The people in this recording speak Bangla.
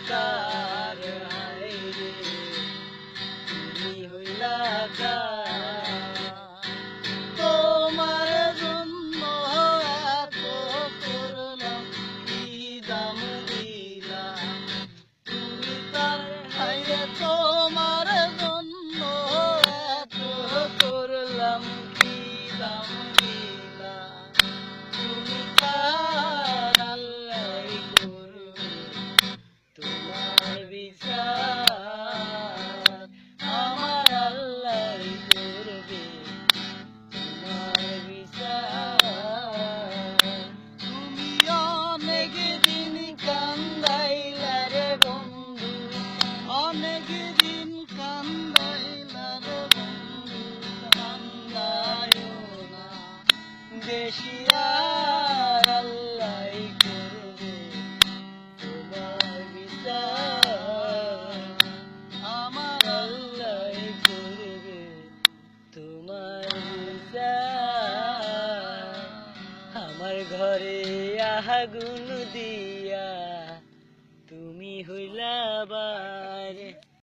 কার হায় রে তুমি হইলা কার তোমার জন্য এত করলাম কি দাম দিলাম তুমি তার হায় রে তোমার জন্য এত করলাম কি দাম দিলাম তুমি তার আল্লাহ করবে তোমার বিচার আমার আল্লাহ করবে তোমার বিচার তুমি অনেক দিন কান্দাইলা রে বন্ধু অনেক দিন কান্দাইলা রে বন্ধু কান্দায়ো না বেশি আর আল্লাহ করবে তোমার বিচার আমার আল্লাহ করবে তোমার বিচার আমার ঘরে আগুন দিয়ে